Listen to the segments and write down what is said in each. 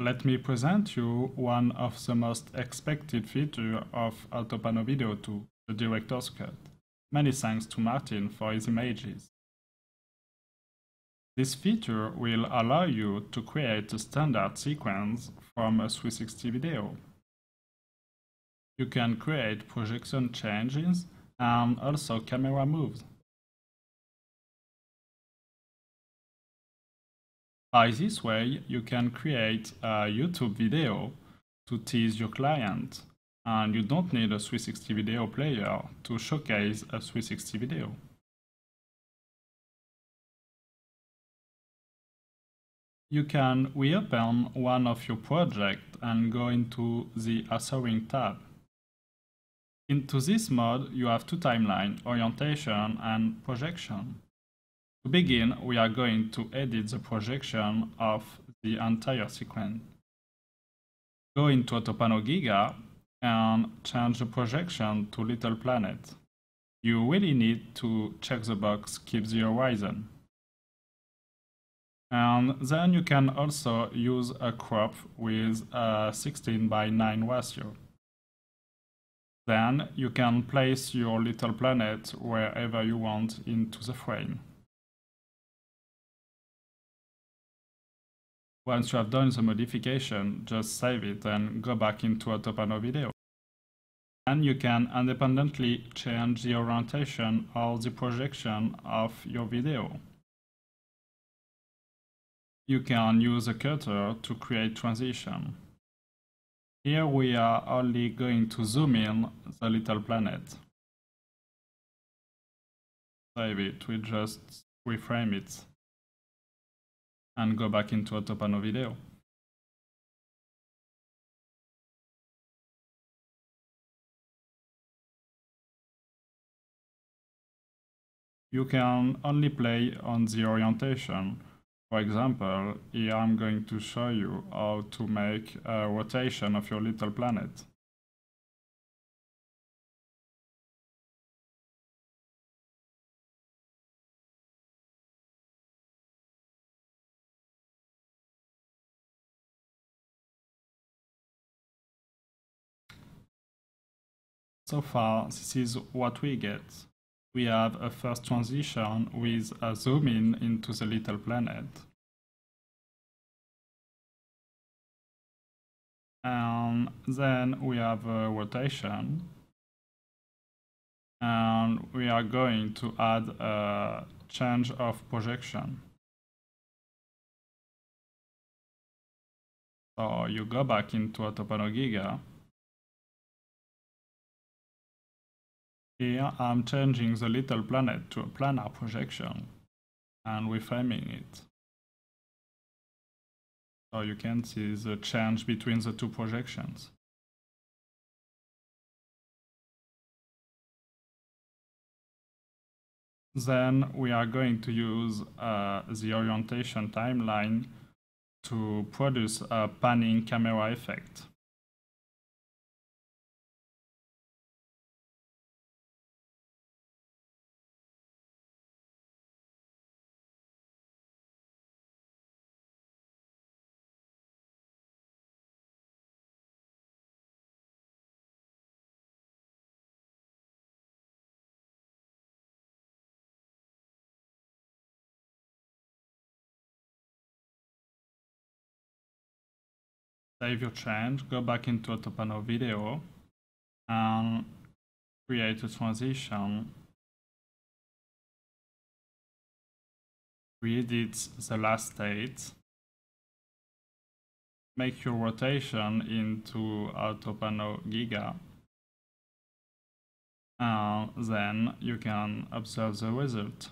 Let me present you one of the most expected features of Autopano Video 2, the Director's Cut. Many thanks to Martin for his images. This feature will allow you to create a standard sequence from a 360 video. You can create projection changes and also camera moves. By this way, you can create a YouTube video to tease your client, and you don't need a 360 video player to showcase a 360 video. You can reopen one of your projects and go into the Authoring tab. Into this mode, you have two timelines, orientation and projection. To begin, we are going to edit the projection of the entire sequence. Go into Autopano Giga and change the projection to Little Planet. You really need to check the box Keep the Horizon. And then you can also use a crop with a 16:9 ratio. Then you can place your Little Planet wherever you want into the frame. Once you have done the modification, just save it and go back into Autopano Video. And you can independently change the orientation or the projection of your video. You can use a cutter to create transition. Here we are only going to zoom in the Little Planet. Save it, we just reframe it and go back into Autopano Video. You can only play on the orientation. For example, here I'm going to show you how to make a rotation of your Little Planet. So far, this is what we get. We have a first transition with a zoom in into the Little Planet. And then we have a rotation. And we are going to add a change of projection. So you go back into Autopano Giga. Here I'm changing the Little Planet to a planar projection and reframing it. So you can see the change between the two projections. Then we are going to use the orientation timeline to produce a panning camera effect. Save your change, go back into Autopano Video and create a transition. Re-edit the last state. Make your rotation into Autopano Giga. And then you can observe the result.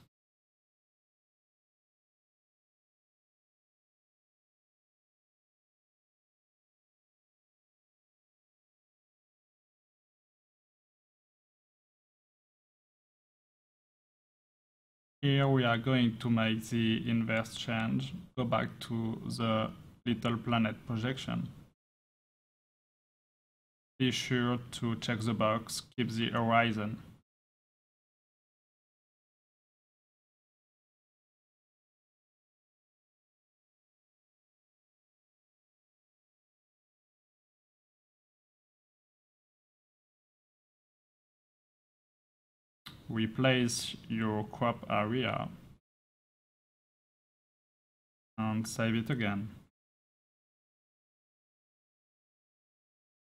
Here we are going to make the inverse change, go back to the Little Planet projection. Be sure to check the box, keep the horizon. replace your crop area and save it again.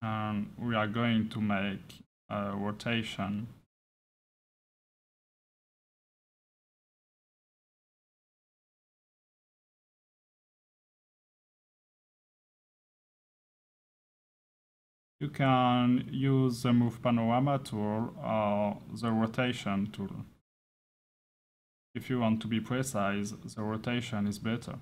And we are going to make a rotation. You can use the Move Panorama tool or the Rotation tool. If you want to be precise, the rotation is better.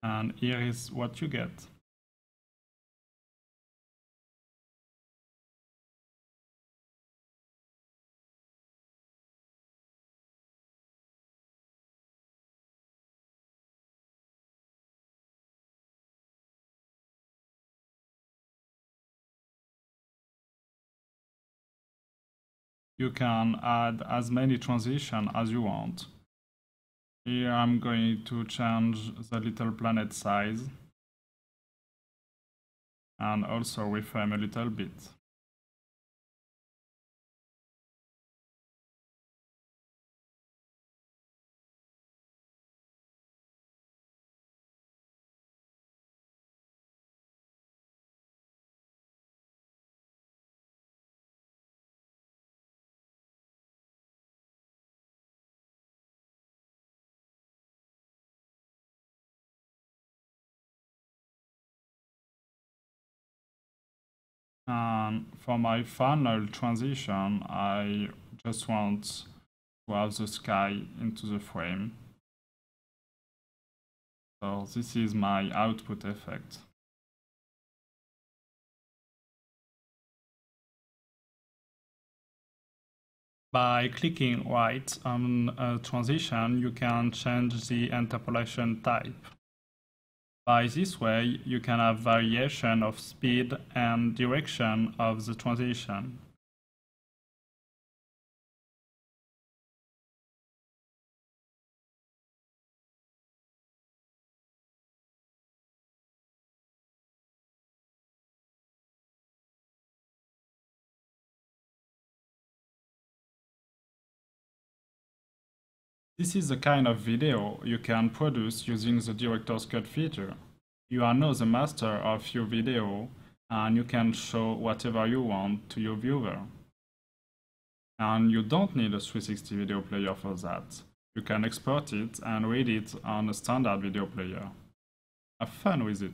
And here is what you get. You can add as many transitions as you want. Here I'm going to change the little planet size and also reframe a little bit. And for my final transition, I just want to have the sky into the frame. So this is my output effect. By clicking right on a transition, you can change the interpolation type. By this way, you can have variation of speed and direction of the transition. This is the kind of video you can produce using the Director's Cut feature. You are now the master of your video and you can show whatever you want to your viewer. And you don't need a 360 video player for that. You can export it and read it on a standard video player. Have fun with it.